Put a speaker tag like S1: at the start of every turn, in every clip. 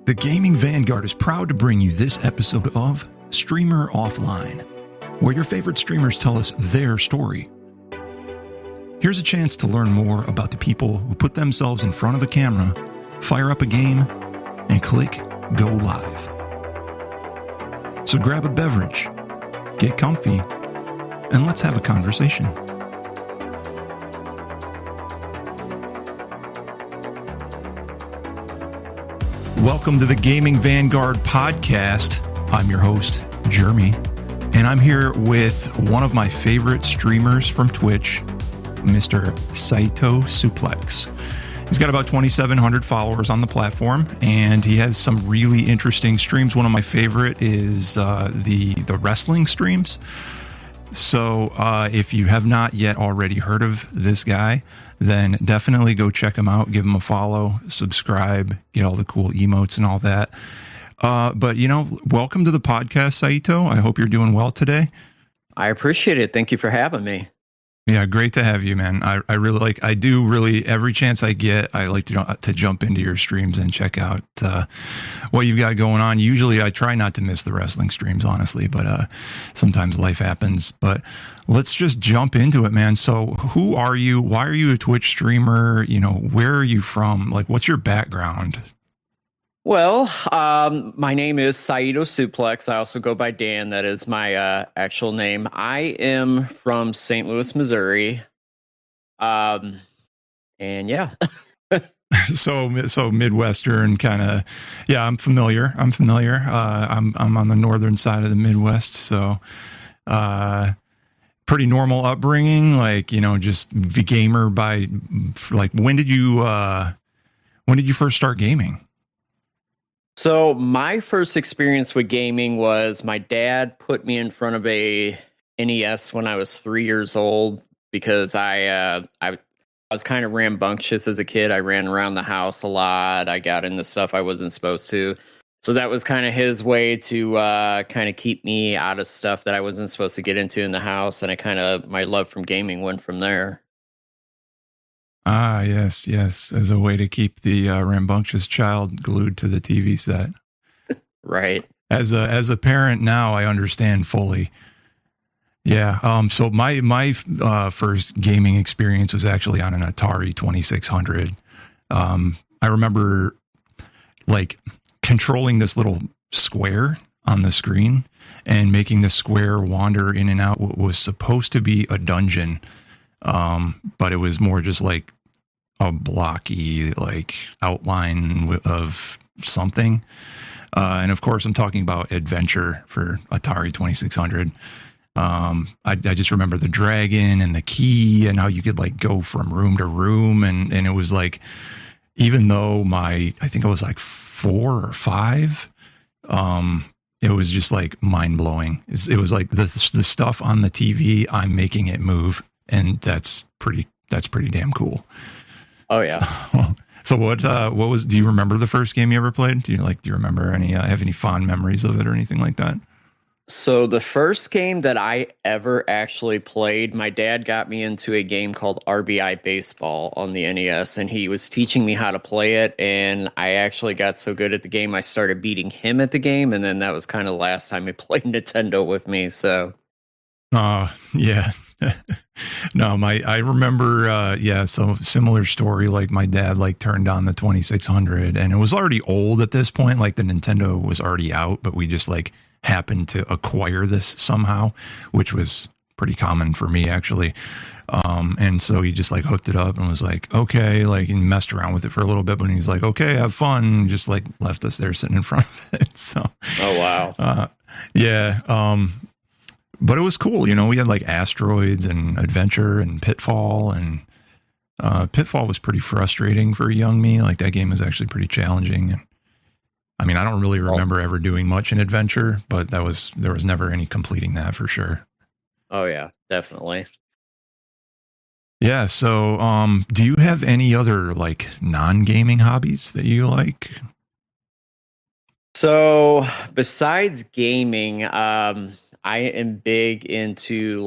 S1: The Gaming Vanguard is proud to bring you this episode of Streamer Offline, where your favorite streamers tell us their story. Here's a chance to learn more about the people who put themselves in front of a camera, fire up a game, and click Go Live. So grab a beverage, get comfy, and let's have a conversation. Welcome to the Gaming Vanguard podcast. I'm your host, Jeremy, and I'm here with one of my favorite streamers from Twitch, Mr. Saitosuplex. He's got about 2,700 followers on the platform, and he has some really interesting streams. One of my favorite is the wrestling streams. So if you have not yet already heard of this guy, then definitely go check him out, give him a follow, subscribe, get all the cool emotes and all that. But, welcome to the podcast, Saito. I hope you're doing well today.
S2: I appreciate it. Thank you for having me.
S1: Yeah, great to have you, man. I really, every chance I get, I like to jump into your streams and check out what you've got going on. Usually I try not to miss the wrestling streams, honestly, but sometimes life happens. But let's just jump into it, man. So who are you? Why are you a Twitch streamer? Where are you from? Like, what's your background?
S2: Well, my name is Saito Suplex. I also go by Dan. That is my actual name. I am from St. Louis, Missouri. And yeah.
S1: So Midwestern kind of, yeah, I'm familiar. I'm on the northern side of the Midwest. So, pretty normal upbringing, just the gamer by when did you first start gaming?
S2: So my first experience with gaming was my dad put me in front of a NES when I was 3 years old because I was kind of rambunctious as a kid. I ran around the house a lot. I got into stuff I wasn't supposed to. So that was kind of his way to kind of keep me out of stuff that I wasn't supposed to get into in the house. And my love from gaming went from there.
S1: Ah, yes. As a way to keep the rambunctious child glued to the TV set.
S2: Right.
S1: As a parent now, I understand fully. Yeah. So my first gaming experience was actually on an Atari 2600. I remember controlling this little square on the screen and making the square wander in and out what was supposed to be a dungeon. But it was more just like a blocky outline of something. And of course I'm talking about Adventure for Atari 2600. I just remember the dragon and the key and how you could go from room to room. And it was even though I think I was 4 or 5, it was just mind blowing. It was the stuff on the TV, I'm making it move. And that's pretty damn cool.
S2: Oh yeah.
S1: So what was, do you remember the first game you ever played? Do you remember have any fond memories of it or anything like that?
S2: So the first game that I ever actually played, my dad got me into a game called RBI Baseball on the NES, and he was teaching me how to play it. And I actually got so good at the game, I started beating him at the game. And then that was kind of the last time he played Nintendo with me. So.
S1: Yeah. No, I remember, so similar story. My dad turned on the 2600 and it was already old at this point. The Nintendo was already out, but we just happened to acquire this somehow, which was pretty common for me actually. And so he just hooked it up and was okay, and messed around with it for a little bit, but he's okay, have fun. And just left us there sitting in front of it. So,
S2: oh, wow.
S1: Yeah. But it was cool, we had Asteroids and Adventure and Pitfall, and Pitfall was pretty frustrating for a young me. That game was actually pretty challenging. And I don't really remember ever doing much in Adventure, but there was never any completing that for sure.
S2: Oh yeah, definitely.
S1: Yeah. So, do you have any other non-gaming hobbies that you like?
S2: So besides gaming, I am big into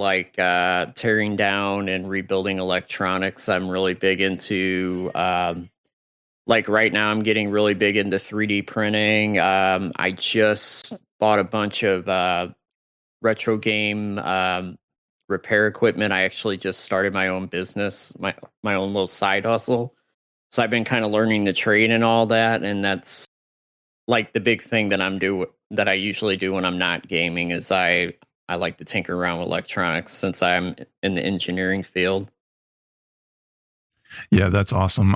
S2: tearing down and rebuilding electronics. I'm really big into like right now I'm getting really big into 3D printing. I just bought a bunch of retro game repair equipment. I actually just started my own business, my own little side hustle. So I've been kind of learning the trade and all that, and that's like the big thing that I usually do when I'm not gaming is I like to tinker around with electronics since I'm in the engineering field.
S1: Yeah, that's awesome.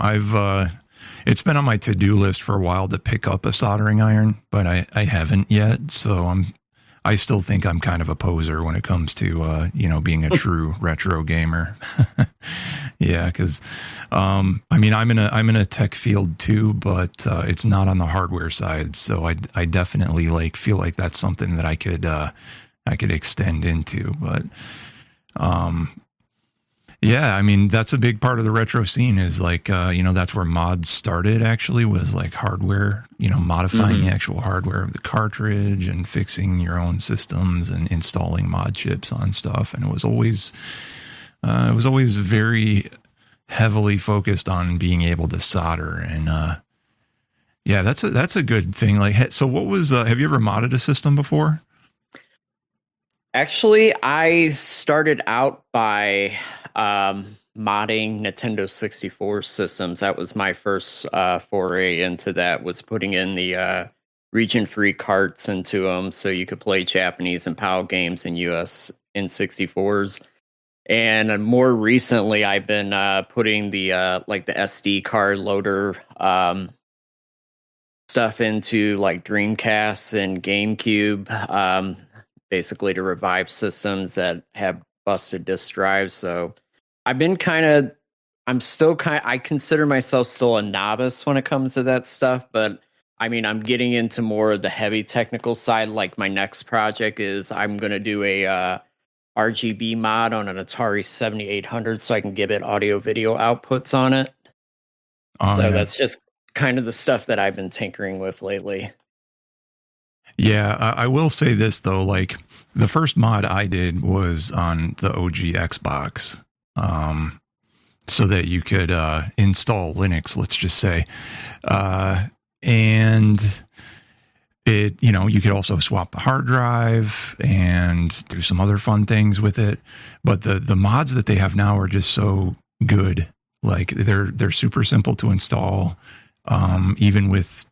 S1: It's been on my to-do list for a while to pick up a soldering iron, but I haven't yet. So I still think I'm kind of a poser when it comes to, being a true retro gamer. Yeah. Cause, I mean, I'm in a tech field too, but, it's not on the hardware side. So I definitely feel like that's something that I could extend into, but, yeah, I mean, that's a big part of the retro scene is that's where mods started actually was like hardware, modifying the actual hardware of the cartridge and fixing your own systems and installing mod chips on stuff. And it was always very heavily focused on being able to solder. And, yeah, that's a good thing. So what was, have you ever modded a system before?
S2: Actually, I started out by modding Nintendo 64 systems. That was my first foray into that, was putting in the region-free carts into them so you could play Japanese and PAL games in US N64s. And more recently, I've been putting the the SD card loader stuff into like Dreamcast and GameCube, basically to revive systems that have busted disk drives. So I've been I consider myself still a novice when it comes to that stuff, but I mean, I'm getting into more of the heavy technical side. Like my next project is I'm going to do a RGB mod on an Atari 7800 so I can give it audio video outputs on it.
S1: Oh,
S2: So
S1: yeah.
S2: that's just kind of the stuff that I've been tinkering with lately.
S1: Yeah, I will say this though, the first mod I did was on the OG Xbox, so that you could install Linux, let's just say, and it, you could also swap the hard drive and do some other fun things with it. But the mods that they have now are just so good. Like they're super simple to install. Even with,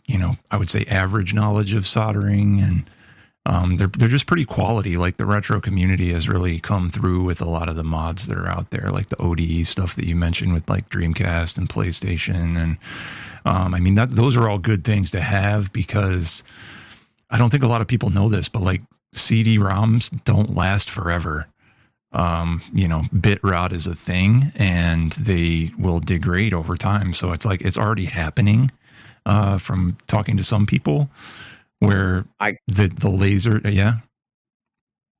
S1: I would say average knowledge of soldering, and they're just pretty quality. Like the retro community has really come through with a lot of the mods that are out there, like the ODE stuff that you mentioned with like Dreamcast and PlayStation. And I mean, those are all good things to have because I don't think a lot of people know this, but like CD-ROMs don't last forever. Bit rot is a thing and they will degrade over time. So it's like, it's already happening, from talking to some people where the laser, yeah.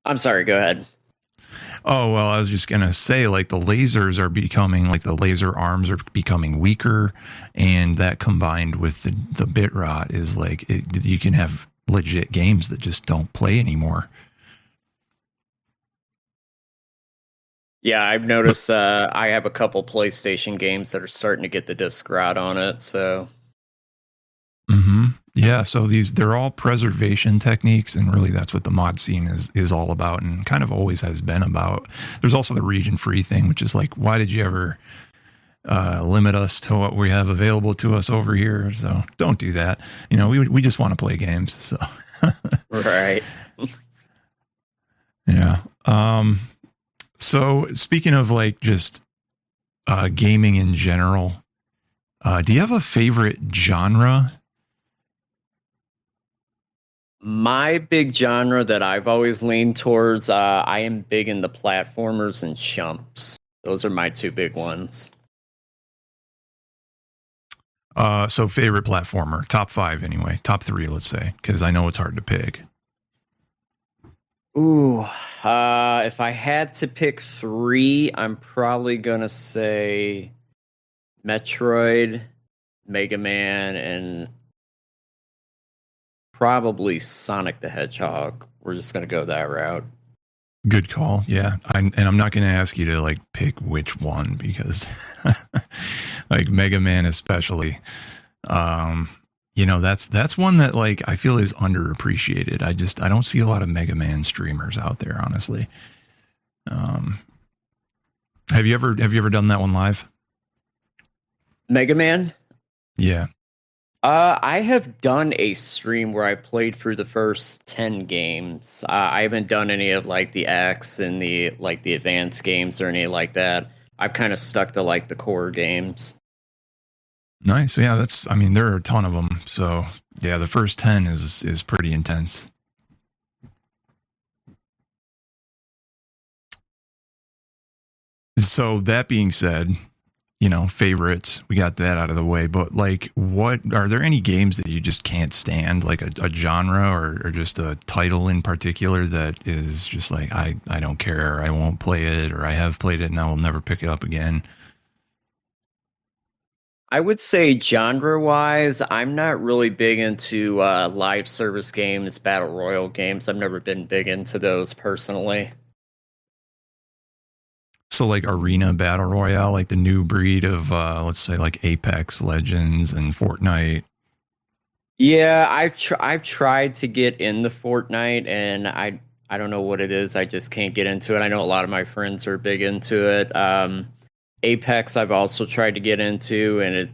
S2: I'm sorry, go ahead.
S1: Oh, well, I was just going to say like the lasers are becoming like the laser arms are becoming weaker, and that combined with the bit rot is like, you can have legit games that just don't play anymore.
S2: Yeah, I've noticed I have a couple PlayStation games that are starting to get the disc rot on it. So,
S1: yeah, so they're all preservation techniques, and really that's what the mod scene is all about, and kind of always has been about. There's also the region free thing, which is like, why did you ever limit us to what we have available to us over here? So don't do that. We just want to play games. So
S2: right.
S1: Yeah. So speaking of like just gaming in general, do you have a favorite genre?
S2: My big genre that I've always leaned towards, I am big into platformers and chumps. Those are my two big ones.
S1: So favorite platformer, top 5 anyway, top 3, let's say, because I know it's hard to pick.
S2: Ooh, if I had to pick 3, I'm probably gonna say Metroid, Mega Man, and probably Sonic the Hedgehog. We're just gonna go that route.
S1: Good call. Yeah. And I'm not going to ask you to like pick which one because like Mega Man, especially, Um, that's one that like I feel is underappreciated. I don't see a lot of Mega Man streamers out there, honestly. Um, have you ever done that one live?
S2: Mega Man.
S1: Yeah.
S2: I have done a stream where I played through the first 10 games. I haven't done any of like the X and the advanced games or any like that. I've kind of stuck to like the core games.
S1: Nice. Yeah, I mean, there are a ton of them. So yeah, the first 10 is pretty intense. So that being said, favorites, we got that out of the way, but like, what are there any games that you just can't stand, like a genre or just a title in particular that is just like, I don't care, I won't play it, or I have played it and I will never pick it up again?
S2: I would say genre wise, I'm not really big into live service games, battle royal games. I've never been big into those personally.
S1: So like arena battle royale, like the new breed of let's say like Apex Legends and Fortnite.
S2: Yeah, I've tried to get in the Fortnite, and I don't know what it is. I just can't get into it. I know a lot of my friends are big into it. Apex, I've also tried to get into, and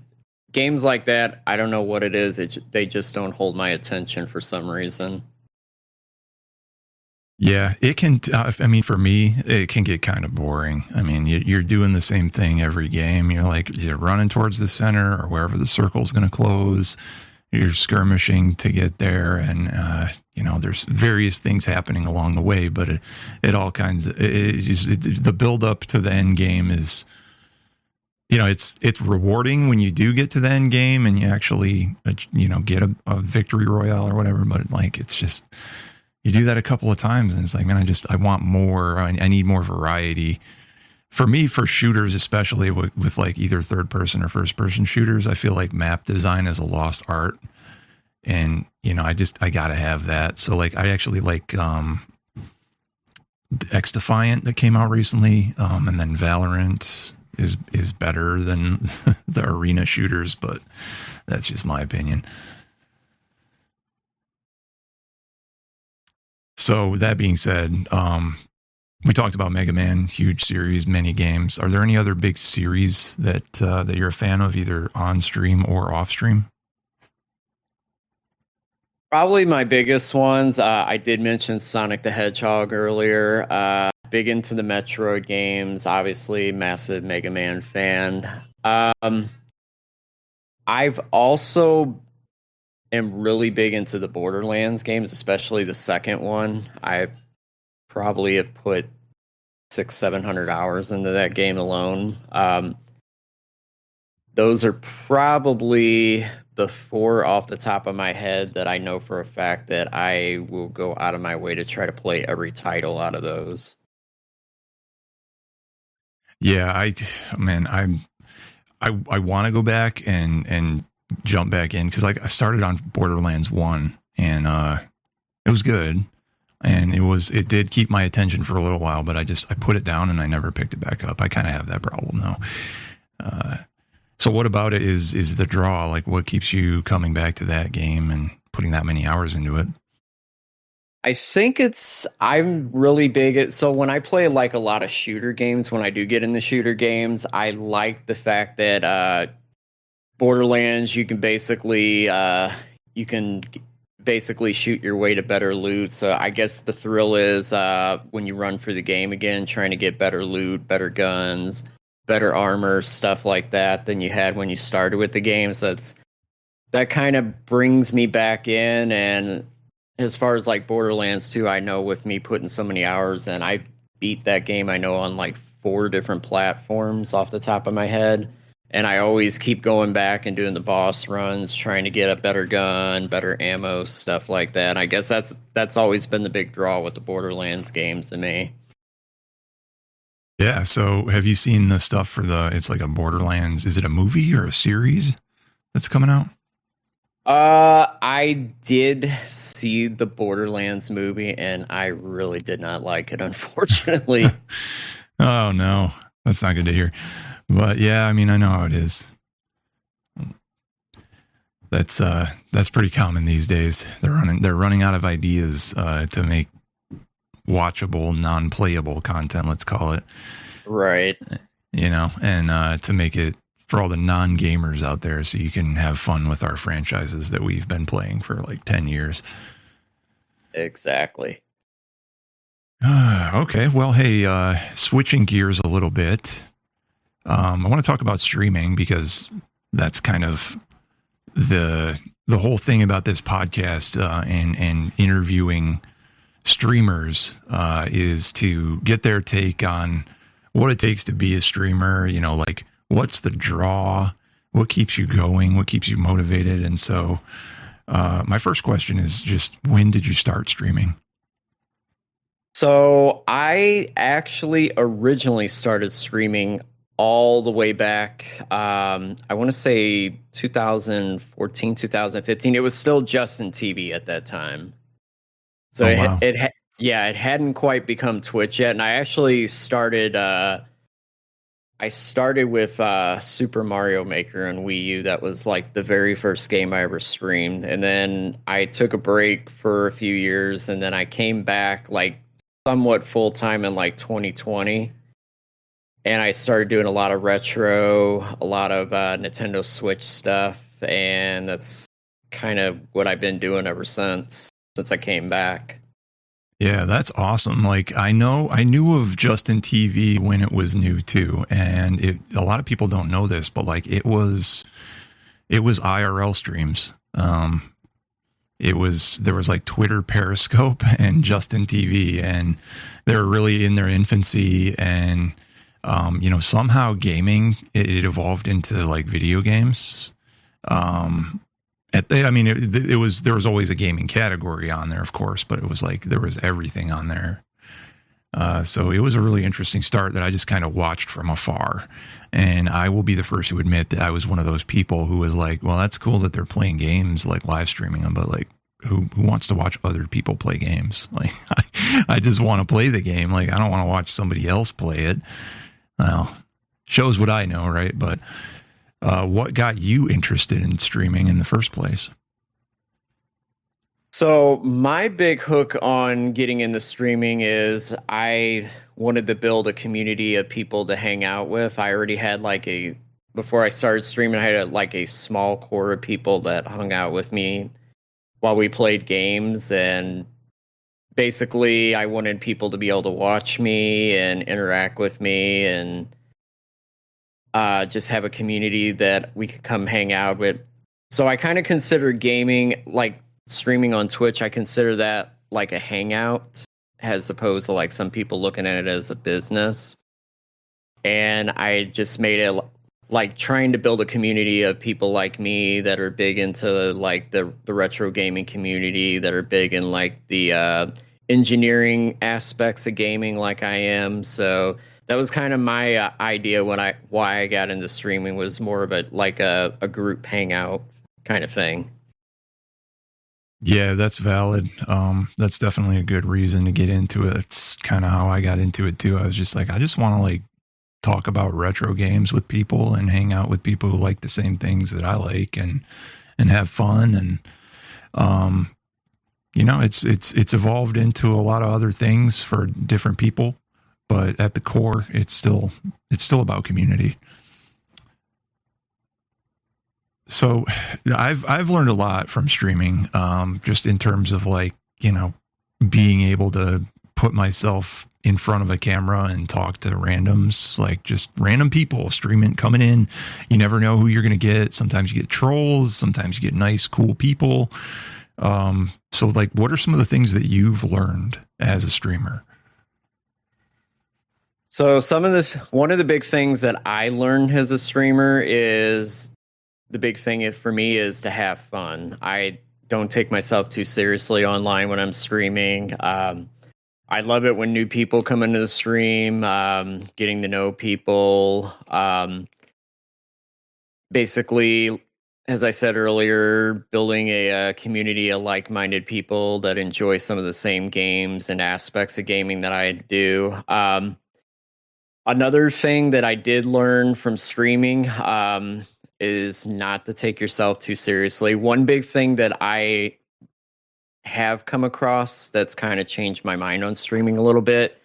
S2: games like that, I don't know what it is. They just don't hold my attention for some reason.
S1: Yeah, it can. I mean, for me, it can get kind of boring. I mean, you're doing the same thing every game. You're running towards the center or wherever the circle's going to close. You're skirmishing to get there, and there's various things happening along the way. But it all kinds of the build up to the end game is, it's rewarding when you do get to the end game and you actually get a victory royale or whatever. But like, it's just, you do that a couple of times and it's like, man, I want more. I need more variety. For me, for shooters, especially with like either third person or first person shooters, I feel like map design is a lost art. And, I gotta have that. So like, I actually like, X Defiant that came out recently. And then Valorant is better than the arena shooters, but that's just my opinion. So that being said, we talked about Mega Man, huge series, many games. Are there any other big series that you're a fan of, either on stream or off stream?
S2: Probably my biggest ones. I did mention Sonic the Hedgehog earlier. Big into the Metroid games. Obviously, massive Mega Man fan. I've also am really big into the Borderlands games, especially the second one. I probably have put 600-700 hours into that game alone. Those are probably the four off the top of my head that I know for a fact that I will go out of my way to try to play every title out of those.
S1: Yeah, I want to go back and jump back in because like I started on Borderlands 1 and it was good and it did keep my attention for a little while, but I put it down and I never picked it back up. I kind of have that problem though. So what about it is the draw? Like, what keeps you coming back to that game and putting that many hours into it?
S2: I think I'm really big at, so when I play like a lot of shooter games, when I do get into shooter games, I like the fact that Borderlands, you can basically shoot your way to better loot. So I guess the thrill is when you run through the game again, trying to get better loot, better guns, better armor, stuff like that than you had when you started with the game. So that kind of brings me back in. And as far as like Borderlands 2, I know with me putting so many hours in, I beat that game, I know, on like 4 different platforms off the top of my head. And I always keep going back and doing the boss runs, trying to get a better gun, better ammo, stuff like that. And I guess that's always been the big draw with the Borderlands games to me.
S1: Yeah. So have you seen the stuff for it's like a Borderlands, is it a movie or a series that's coming out?
S2: I did see the Borderlands movie and I really did not like it, unfortunately.
S1: Oh no, that's not good to hear. But yeah, I mean, I know how it is. That's pretty common these days. They're running out of ideas to make watchable, non-playable content. Let's call it.
S2: Right.
S1: And to make it for all the non-gamers out there, so you can have fun with our franchises that we've been playing for like 10 years.
S2: Exactly.
S1: Okay, well, hey, switching gears a little bit, I want to talk about streaming because that's kind of the whole thing about this podcast and interviewing streamers is to get their take on what it takes to be a streamer. Like what's the draw, what keeps you going, what keeps you motivated. And so my first question is just, when did you start streaming?
S2: So I actually originally started streaming all the way back. I want to say 2014, 2015. It was still Justin TV at that time. So
S1: Oh, wow.
S2: it hadn't quite become Twitch yet. And I actually started with Super Mario Maker on Wii U. That was like the very first game I ever streamed. And then I took a break for a few years, and then I came back like somewhat full time in like 2020. And I started doing a lot of retro, a lot of Nintendo Switch stuff, and that's kind of what I've been doing ever since I came back.
S1: Yeah, that's awesome. Like I knew of Justin TV when it was new too, and a lot of people don't know this, but like it was IRL streams. There was like Twitter, Periscope, and Justin TV, and they were really in their infancy. And somehow gaming it evolved into like video games. There was always a gaming category on there, of course, but it was like there was everything on there. So it was a really interesting start that I just kind of watched from afar. And I will be the first to admit that I was one of those people who was like, well, that's cool that they're playing games, like live streaming them, but like who wants to watch other people play games? Like I just want to play the game. Like I don't want to watch somebody else play it. Well, shows what I know, right? But what got you interested in streaming in the first place?
S2: So my big hook on getting into streaming is I wanted to build a community of people to hang out with. I already had before I started streaming, I had like a small core of people that hung out with me while we played games. And basically I wanted people to be able to watch me and interact with me and just have a community that we could come hang out with. So I kind of consider gaming, like streaming on Twitch, I consider that like a hangout as opposed to like some people looking at it as a business. And I just made it like trying to build a community of people like me that are big into like the retro gaming community, that are big in like the engineering aspects of gaming like I am. So that was kind of my idea why I got into streaming, was more of a group hangout kind of thing.
S1: Yeah, that's valid. That's definitely a good reason to get into it. It's kind of how I got into it too. I was just like, I just want to like talk about retro games with people and hang out with people who like the same things that I like and have fun. And it's evolved into a lot of other things for different people, but at the core, it's still about community. So I've learned a lot from streaming, just in terms of like, being able to put myself in front of a camera and talk to randoms, like just random people streaming, coming in. You never know who you're going to get. Sometimes you get trolls. Sometimes you get nice, cool people. So like, what are some of the things that you've learned as a streamer?
S2: So one of the big things that I learned as a streamer is the big thing for me is to have fun. I don't take myself too seriously online when I'm streaming. I love it when new people come into the stream, getting to know people. Basically, as I said earlier, building a community of like-minded people that enjoy some of the same games and aspects of gaming that I do. Another thing that I did learn from streaming, is not to take yourself too seriously. One big thing that I have come across that's kind of changed my mind on streaming a little bit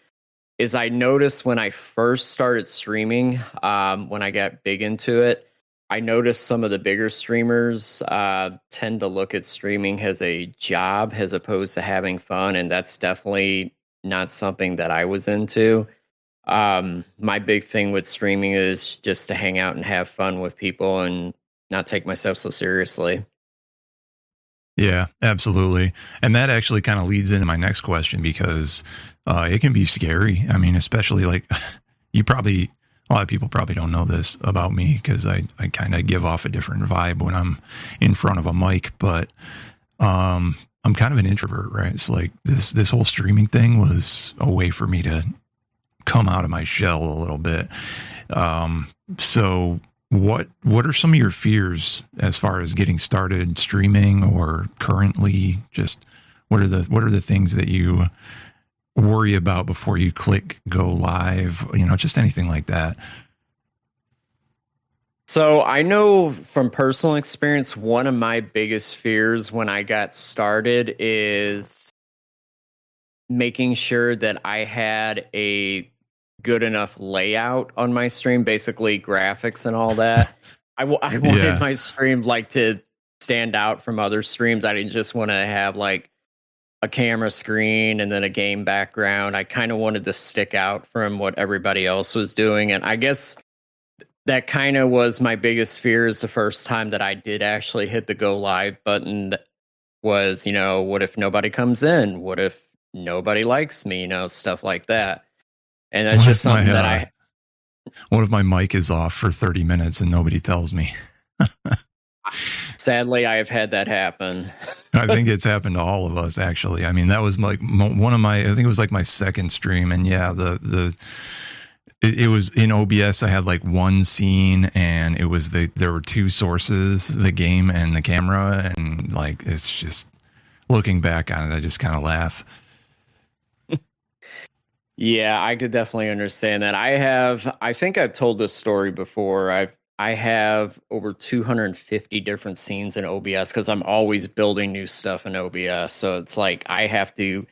S2: is I noticed when I first started streaming, when I got big into it, I noticed some of the bigger streamers tend to look at streaming as a job as opposed to having fun. And that's definitely not something that I was into. My big thing with streaming is just to hang out and have fun with people and not take myself so seriously.
S1: Yeah, absolutely. And that actually kind of leads into my next question because it can be scary. I mean, especially like a lot of people probably don't know this about me because I kind of give off a different vibe when I'm in front of a mic, but I'm kind of an introvert, right? It's like this whole streaming thing was a way for me to come out of my shell a little bit. So what are some of your fears as far as getting started streaming or currently just what are the things that you worry about before you click go live, just anything like that?
S2: So I know from personal experience, one of my biggest fears when I got started is making sure that I had a good enough layout on my stream, basically graphics and all that. I wanted
S1: Yeah.
S2: my stream like to stand out from other streams. I didn't just want to have like a camera screen and then a game background. I kind of wanted to stick out from what everybody else was doing. And I guess that kind of was my biggest fear is the first time that I did actually hit the go live button was, what if nobody comes in? What if nobody likes me? Stuff like that. And that's
S1: What
S2: just
S1: if my
S2: something that I
S1: what if my mic is off for 30 minutes and nobody tells me?
S2: sadly I have had that happen.
S1: I think it's happened to all of us, actually. I mean, that was like one of my, I think it was like my second stream. And yeah, it was in OBS. I had like one scene and it was there were two sources, the game and the camera. And like, it's just looking back on it, I just kind of laugh.
S2: Yeah, I could definitely understand that. I think I've told this story before. I have over 250 different scenes in OBS because I'm always building new stuff in OBS. So it's like I have to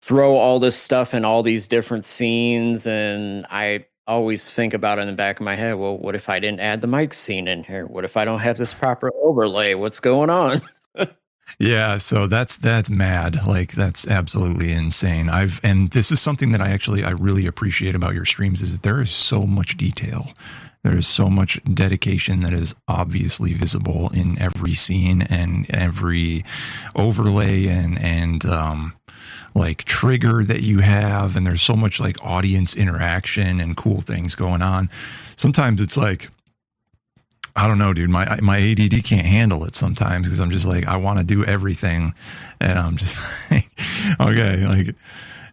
S2: throw all this stuff in all these different scenes, and I always think about it in the back of my head. Well, what if I didn't add the mic scene in here? What if I don't have this proper overlay? What's going on?
S1: Yeah, so that's mad. Like that's absolutely insane. And this is something that I really appreciate about your streams is that there is so much detail. There is so much dedication that is obviously visible in every scene and every overlay and like trigger that you have, and there's so much like audience interaction and cool things going on. Sometimes it's like, I don't know, dude. My ADD can't handle it sometimes because I'm just like, I want to do everything, and I'm just like, okay, like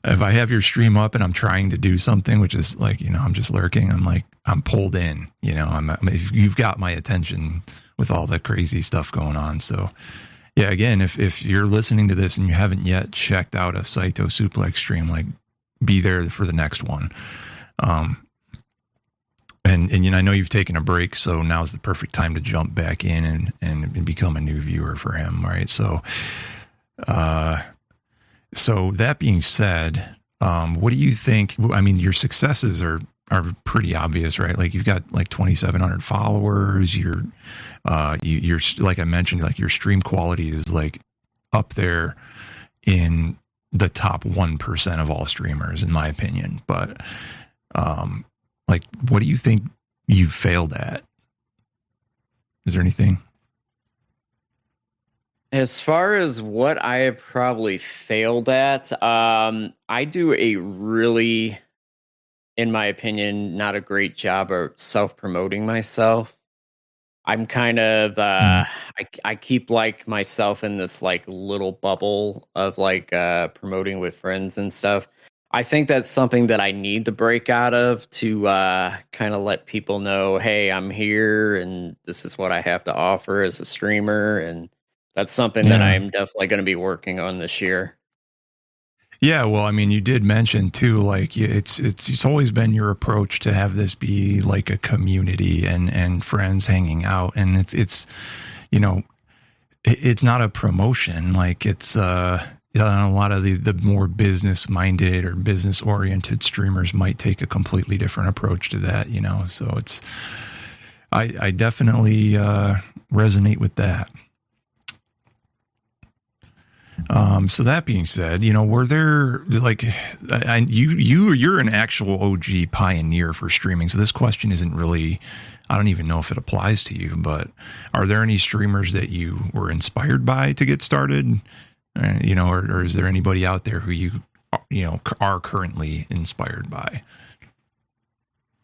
S1: if I have your stream up and I'm trying to do something, which is like, I'm just lurking. I'm like, I'm pulled in. You've got my attention with all the crazy stuff going on. So, yeah, again, if you're listening to this and you haven't yet checked out a Saito suplex stream, like, be there for the next one. And I know you've taken a break, so now's the perfect time to jump back in and become a new viewer for him, right? So that being said, what do you think? I mean, your successes are pretty obvious, right? Like you've got like 2,700 followers. You're like I mentioned, like your stream quality is like up there in the top 1% of all streamers, in my opinion. But like, what do you think you've failed at? Is there anything?
S2: As far as what I have probably failed at, I do a really, in my opinion, not a great job of self-promoting myself. I'm kind of I keep like myself in this like little bubble of like promoting with friends and stuff. I think that's something that I need to break out of to kind of let people know, hey, I'm here and this is what I have to offer as a streamer, and that's something that
S1: Yeah.
S2: I'm definitely going to be working on this year.
S1: Yeah, well, I mean, you did mention too, like it's always been your approach to have this be like a community and friends hanging out, and it's you know it's not a promotion. Like it's a lot of the more business minded or business oriented streamers might take a completely different approach to that. So I definitely resonate with that. So that being said, were there like, you're an actual OG pioneer for streaming. So this question isn't really, I don't even know if it applies to you, but are there any streamers that you were inspired by to get started? Or is there anybody out there who are currently inspired by?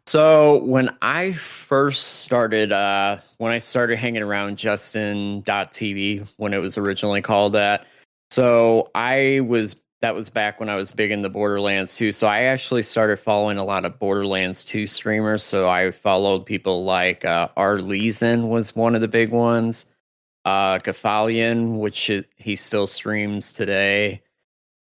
S2: So when I first started, when I started hanging around Justin.tv, when it was originally called that, that was back when I was big in the Borderlands 2. So I actually started following a lot of Borderlands 2 streamers. So I followed people like Arleezen was one of the big ones, Gafalion, he still streams today.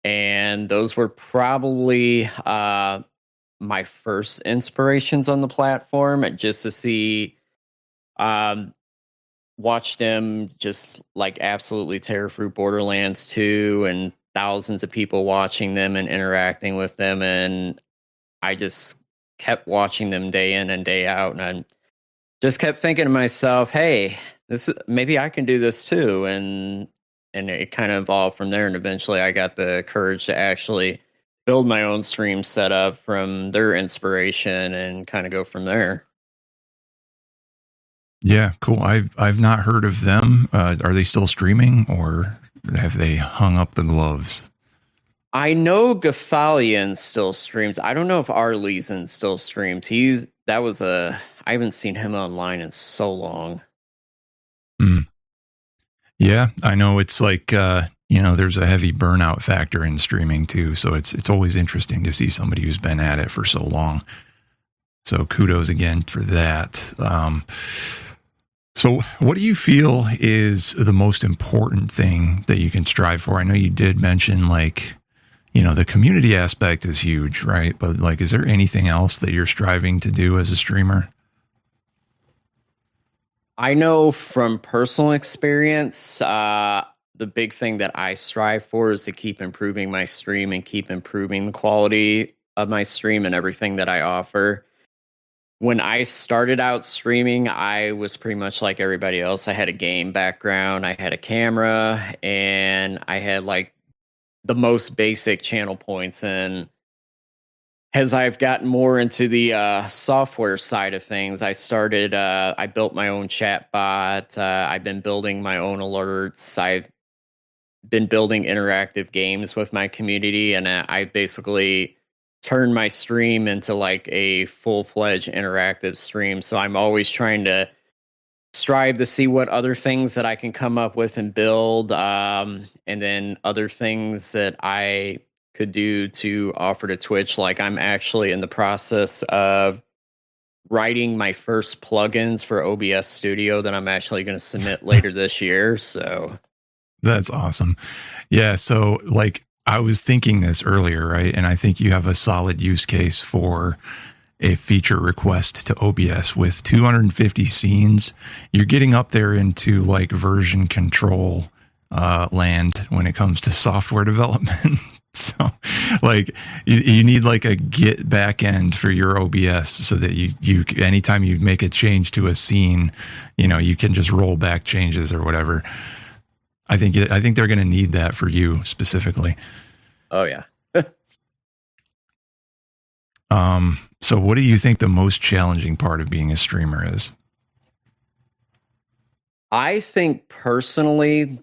S2: And those were probably my first inspirations on the platform, just to see, watch them just like absolutely tear through Borderlands 2, and thousands of people watching them and interacting with them. And I just kept watching them day in and day out. And I just kept thinking to myself, hey, maybe I can do this too. And it kind of evolved from there. And eventually I got the courage to actually build my own stream setup from their inspiration and kind of go from there.
S1: Yeah, cool. I've not heard of them. Are they still streaming, or have they hung up the gloves?
S2: I know Gafalion still streams. I don't know if Arleezen still streams. I haven't seen him online in so long.
S1: Yeah, I know it's like there's a heavy burnout factor in streaming too. So it's always interesting to see somebody who's been at it for so long. So kudos again for that. So what do you feel is the most important thing that you can strive for? I know you did mention the community aspect is huge, right? But is there anything else that you're striving to do as a streamer?
S2: I know from personal experience, the big thing that I strive for is to keep improving my stream and keep improving the quality of my stream and everything that I offer. When I started out streaming, I was pretty much like everybody else. I had a game background, I had a camera, and I had like the most basic channel points. And as I've gotten more into the software side of things, I built my own chat bot. I've been building my own alerts. I've been building interactive games with my community, and I basically turned my stream into like a full-fledged interactive stream. So I'm always trying to strive to see what other things that I can come up with and build, and then other things that I could do to offer to Twitch. Like I'm actually in the process of writing my first plugins for OBS Studio that I'm actually going to submit later this year. So
S1: That's awesome. Yeah. So I was thinking this earlier, right? And I think you have a solid use case for a feature request to OBS with 250 scenes. You're getting up there into version control land when it comes to software development. So you need a Git backend for your OBS so that you anytime you make a change to a scene, you can just roll back changes or whatever. I think they're going to need that for you specifically.
S2: Oh yeah.
S1: So what do you think the most challenging part of being a streamer is?
S2: I think personally,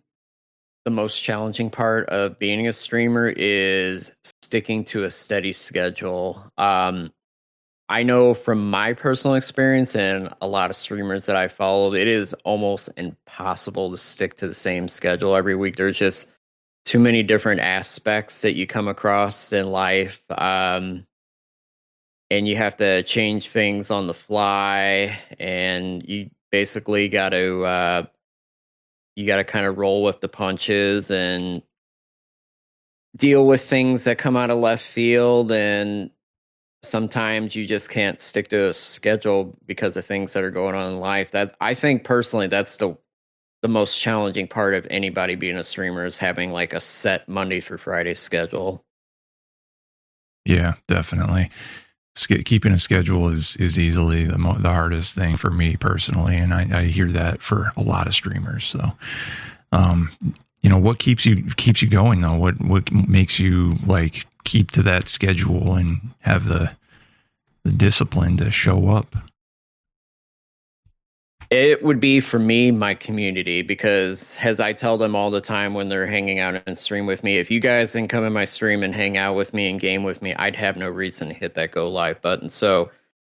S2: the most challenging part of being a streamer is sticking to a steady schedule. I know from my personal experience and a lot of streamers that I follow, it is almost impossible to stick to the same schedule every week. There's just too many different aspects that you come across in life. And you have to change things on the fly, and you basically got to kind of roll with the punches. And deal with things that come out of left field, and sometimes you just can't stick to a schedule because of things that are going on in life. That I think personally, that's the most challenging part of anybody being a streamer, is having like a set Monday through Friday schedule.
S1: Yeah, definitely. Keeping a schedule is easily the hardest thing for me personally, and I hear that for a lot of streamers. So, what keeps you going though? What makes you like keep to that schedule and have the discipline to show up?
S2: It would be for me, my community, because as I tell them all the time when they're hanging out and stream with me, if you guys didn't come in my stream and hang out with me and game with me, I'd have no reason to hit that go live button. So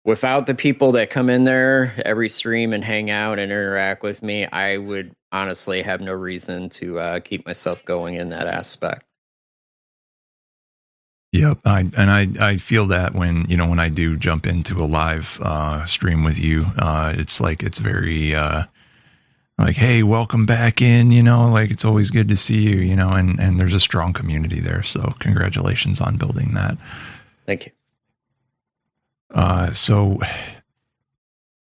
S2: without the people that come in there every stream and hang out and interact with me, I would honestly have no reason to keep myself going in that aspect.
S1: Yep, I feel that when I do jump into a live stream with you, it's very like, hey, welcome back in. Like it's always good to see you. And there's a strong community there. So congratulations on building that.
S2: Thank you.
S1: So,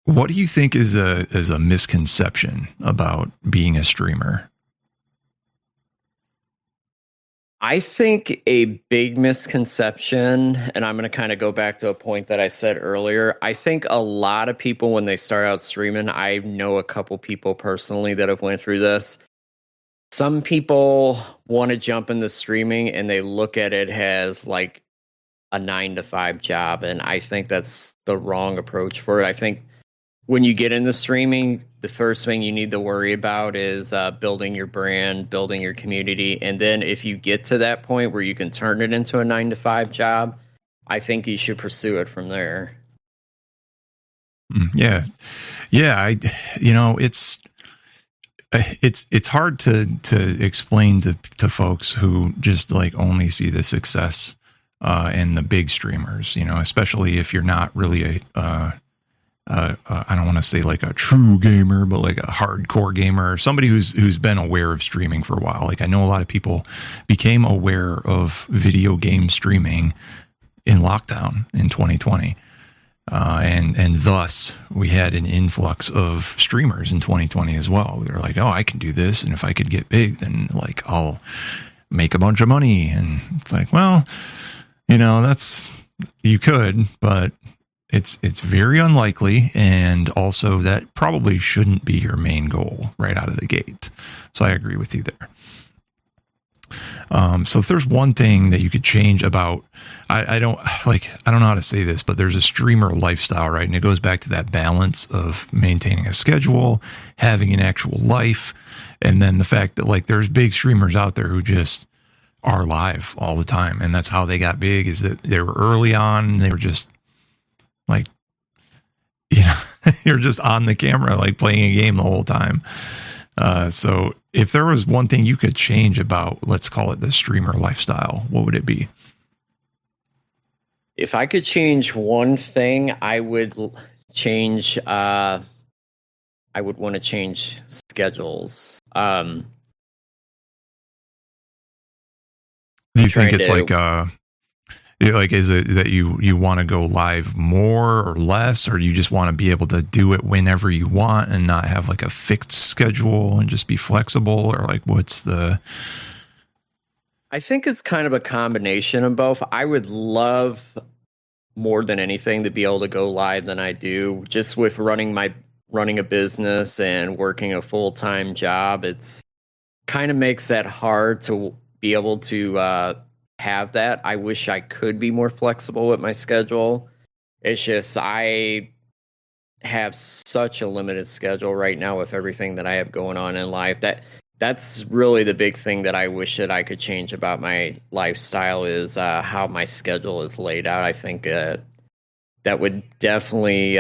S1: what do you think is a misconception about being a streamer?
S2: I think a big misconception, and I'm going to kind of go back to a point that I said earlier. I think a lot of people, when they start out streaming, I know a couple people personally that have went through this. Some people want to jump into streaming and they look at it as like a 9-to-5 job. And I think that's the wrong approach for it. I think when you get into streaming, the first thing you need to worry about is building your brand, building your community. And then if you get to that point where you can turn it into a 9-to-5 job, I think you should pursue it from there.
S1: Yeah. It's hard to explain to folks who just like only see the success in the big streamers, especially if you're not really I don't want to say like a true gamer, but like a hardcore gamer, or somebody who's been aware of streaming for a while. Like I know a lot of people became aware of video game streaming in lockdown in 2020. And thus we had an influx of streamers in 2020 as well. We were like, oh, I can do this. And if I could get big, then like I'll make a bunch of money. And it's like, well, you could, but it's very unlikely. And also that probably shouldn't be your main goal right out of the gate. So I agree with you there. So if there's one thing that you could change about, I don't know how to say this, but there's a streamer lifestyle, right? And it goes back to that balance of maintaining a schedule, having an actual life, and then the fact that like there's big streamers out there who just are live all the time. And that's how they got big, is that they were early on. They were just like, you're just on the camera, like playing a game the whole time. So if there was one thing you could change about, let's call it the streamer lifestyle, what would it be?
S2: If I could change one thing, I would change, I would want to change schedules.
S1: Do you think it's is it that you want to go live more or less, or you just want to be able to do it whenever you want and not have like a fixed schedule and just be flexible, or like what's the...
S2: I think it's kind of a combination of both. I would love more than anything to be able to go live than I do. Just with running a business and working a full-time job, it's kind of makes that hard to be able to have that. I wish I could be more flexible with my schedule. It's just I have such a limited schedule right now with everything that I have going on in life. That's really the big thing that I wish that I could change about my lifestyle, is how my schedule is laid out. I think that would definitely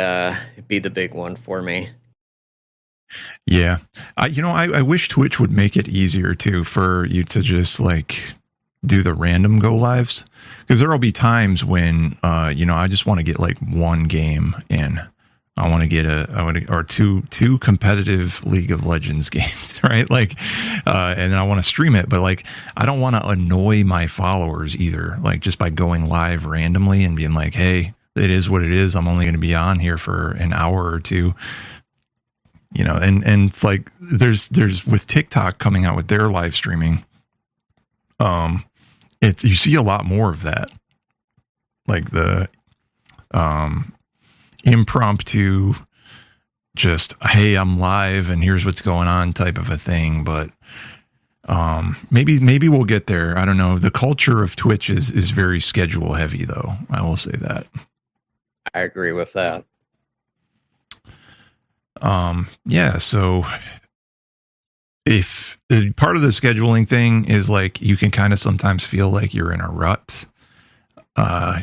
S2: be the big one for me.
S1: Yeah. I wish Twitch would make it easier too for you to just like do the random go lives, because there'll be times when I just want to get like one game in I want to get or two competitive League of Legends games, right? Like, and then I want to stream it, but like, I don't want to annoy my followers either. Like, just by going live randomly and being like, hey, it is what it is. I'm only going to be on here for an hour or two, you know. And it's like, there's with TikTok coming out with their live streaming, you see a lot more of that, like the impromptu, just, hey, I'm live and here's what's going on type of a thing. But maybe we'll get there. I don't know. The culture of Twitch is very schedule heavy, though. I will say that.
S2: I agree with that.
S1: Yeah. So if part of the scheduling thing is like, you can kind of sometimes feel like you're in a rut.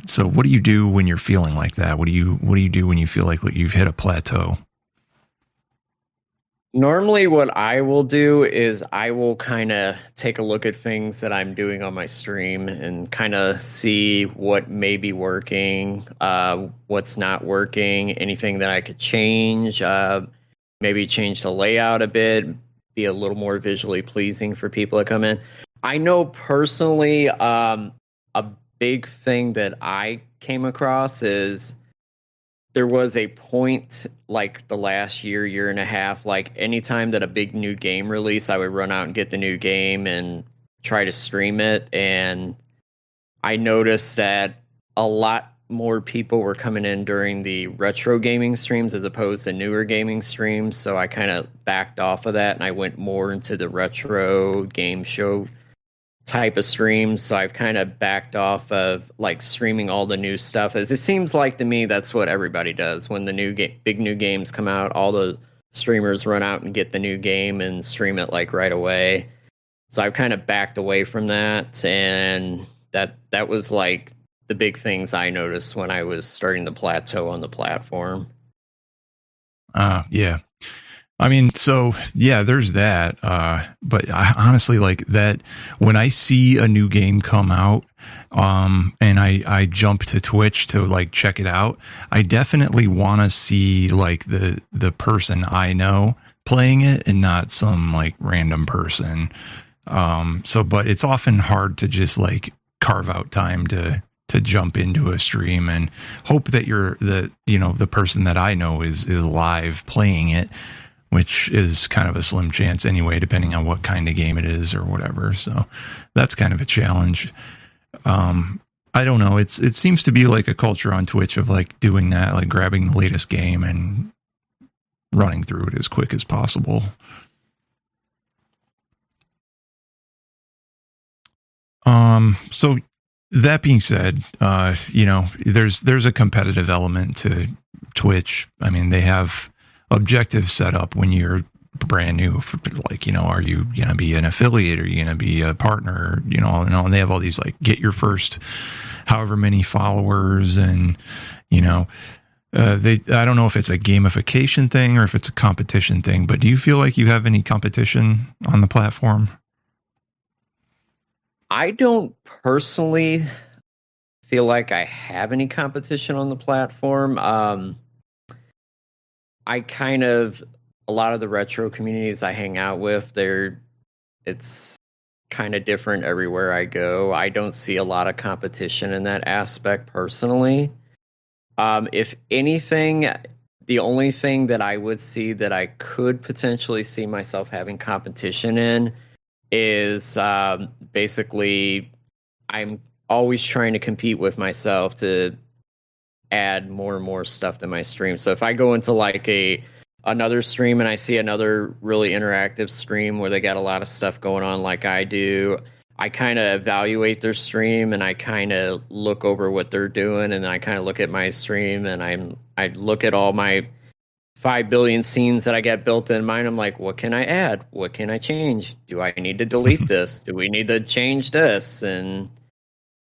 S1: So what do you do when you're feeling like that? What do you do when you feel like you've hit a plateau?
S2: Normally what I will do is I will kind of take a look at things that I'm doing on my stream and kind of see what may be working, what's not working, anything that I could change, maybe change the layout a bit, be a little more visually pleasing for people that come in. I know personally, a big thing that I came across is there was a point like the last year and a half, like anytime that a big new game release, I would run out and get the new game and try to stream it. And I noticed that a lot more people were coming in during the retro gaming streams as opposed to newer gaming streams. So I kind of backed off of that and I went more into the retro game show type of streams. So I've kind of backed off of like streaming all the new stuff, as it seems like to me that's what everybody does when the big new games come out. All the streamers run out and get the new game and stream it like right away. So I've kind of backed away from that, and that was like the big things I noticed when I was starting to plateau on the platform.
S1: Yeah. I mean, so yeah, there's that. But I honestly, like that when I see a new game come out, and I jump to Twitch to like check it out, I definitely want to see like the person I know playing it and not some like random person. But it's often hard to just like carve out time to jump into a stream and hope that the person that I know is live playing it, which is kind of a slim chance anyway, depending on what kind of game it is or whatever. So that's kind of a challenge. I don't know. It seems to be like a culture on Twitch of like doing that, like grabbing the latest game and running through it as quick as possible. So that being said, there's a competitive element to Twitch. I mean, they have objectives set up when you're brand new, for like, are you going to be an affiliate? Are you going to be a partner? And they have all these like, get your first however many followers. And, I don't know if it's a gamification thing or if it's a competition thing, but do you feel like you have any competition on the platform?
S2: I don't personally feel like I have any competition on the platform. I kind of, a lot of the retro communities I hang out with, it's kind of different everywhere I go. I don't see a lot of competition in that aspect personally. If anything, the only thing that I would see that I could potentially see myself having competition in is basically I'm always trying to compete with myself to add more and more stuff to my stream. So if I go into like another stream and I see another really interactive stream where they got a lot of stuff going on like I do, I kind of evaluate their stream and I kind of look over what they're doing, and then I kind of look at my stream and I look at all my 5 billion scenes that I get built in mine. I'm like, what can I add? What can I change? Do I need to delete this? Do we need to change this? And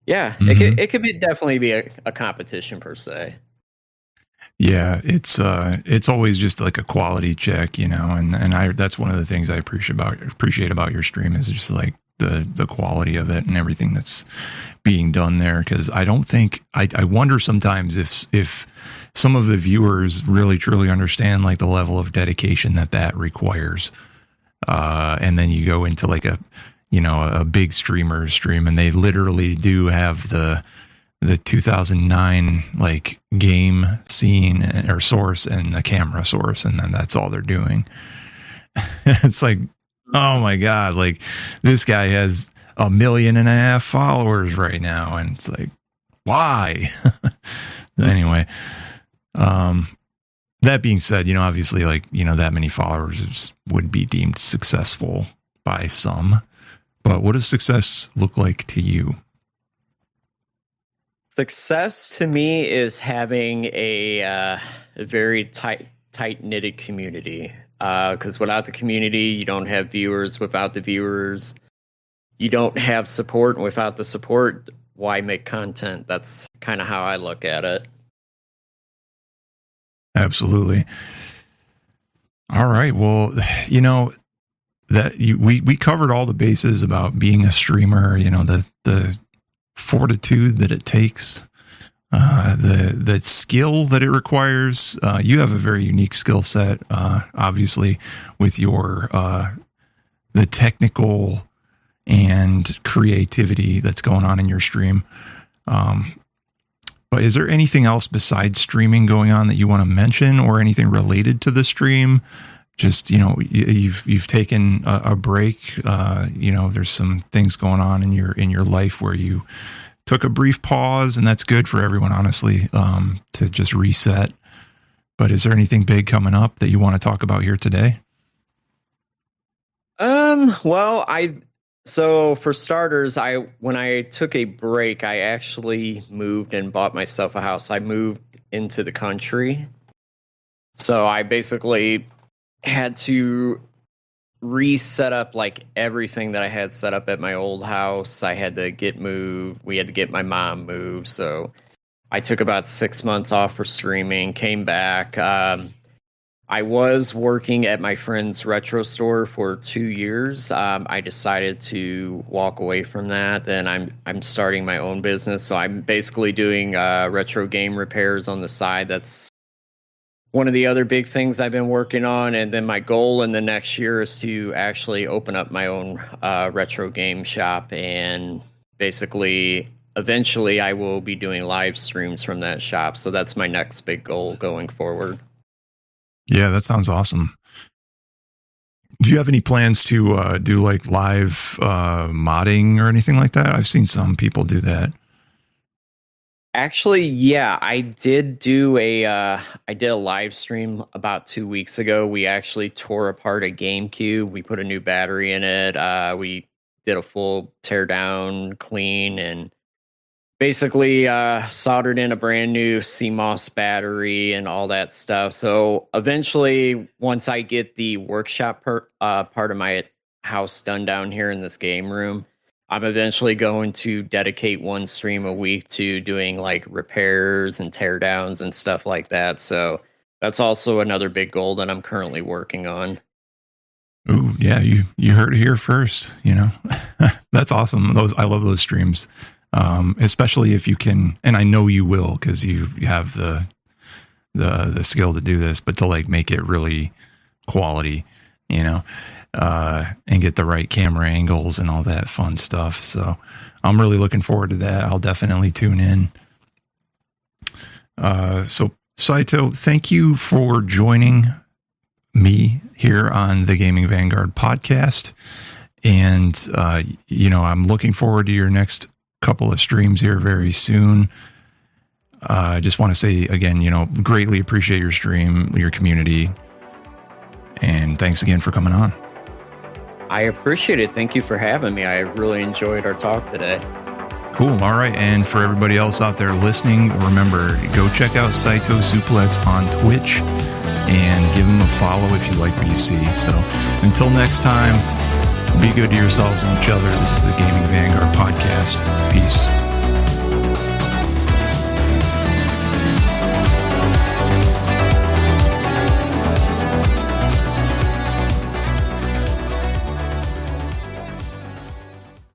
S2: yeah, mm-hmm. it could definitely be a competition per se.
S1: Yeah, it's always just like a quality check, and that's one of the things I appreciate about your stream is just like the quality of it and everything that's being done there. Because I don't think I wonder sometimes if some of the viewers really truly understand like the level of dedication that requires. And then you go into like a big streamer stream, and they literally do have the 2009 like game scene or source and the camera source, and then that's all they're doing. It's like, oh my God, like this guy has 1.5 million followers right now, and it's like, why? Anyway, that being said, obviously, like, that many followers would be deemed successful by some, but what does success look like to you?
S2: Success to me is having a very tight-knitted community. Because without the community, you don't have viewers. Without the viewers, you don't have support. And without the support, why make content? That's kind of how I look at it.
S1: Absolutely. All right. Well, we covered all the bases about being a streamer, the fortitude that it takes, the skill that it requires. You have a very unique skill set, obviously, with your the technical and creativity that's going on in your stream. But is there anything else besides streaming going on that you want to mention, or anything related to the stream? Just, you've taken a break. There's some things going on in your life where you took a brief pause, and that's good for everyone, honestly, to just reset. But is there anything big coming up that you want to talk about here today?
S2: So for starters, when I took a break, I actually moved and bought myself a house. I moved into the country. So I basically had to reset up like everything that I had set up at my old house. I had to get moved. We had to get my mom moved. So I took about 6 months off for streaming, came back. I was working at my friend's retro store for 2 years. I decided to walk away from that, and I'm starting my own business. So I'm basically doing retro game repairs on the side. That's one of the other big things I've been working on. And then my goal in the next year is to actually open up my own retro game shop, and basically eventually I will be doing live streams from that shop. So that's my next big goal going forward.
S1: Yeah, that sounds awesome. Do you have any plans to do like live modding or anything like that? I've seen some people do that.
S2: Actually, yeah, I did do a live stream about 2 weeks ago. We actually tore apart a GameCube. We put a new battery in it. We did a full tear down, clean, and basically soldered in a brand new CMOS battery and all that stuff. So eventually, once I get the workshop part of my house done down here in this game room, I'm eventually going to dedicate one stream a week to doing like repairs and tear downs and stuff like that. So that's also another big goal that I'm currently working on.
S1: Ooh, yeah, you heard it here first. That's awesome. I love those streams. Especially if you can, and I know you will, because you have the skill to do this, but to like make it really quality, and get the right camera angles and all that fun stuff. So I'm really looking forward to that. I'll definitely tune in. So Saito, thank you for joining me here on the Gaming Vanguard podcast. And, I'm looking forward to your next couple of streams here very soon. I just want to say again, greatly appreciate your stream, your community, and thanks again for coming on.
S2: I appreciate it. Thank you for having me. I really enjoyed our talk today.
S1: Cool. All right. And for everybody else out there listening, remember, go check out saitosuplex on Twitch and give him a follow if you like what you see. So until next time, be good to yourselves and each other. This is the Gaming Vanguard podcast. Peace.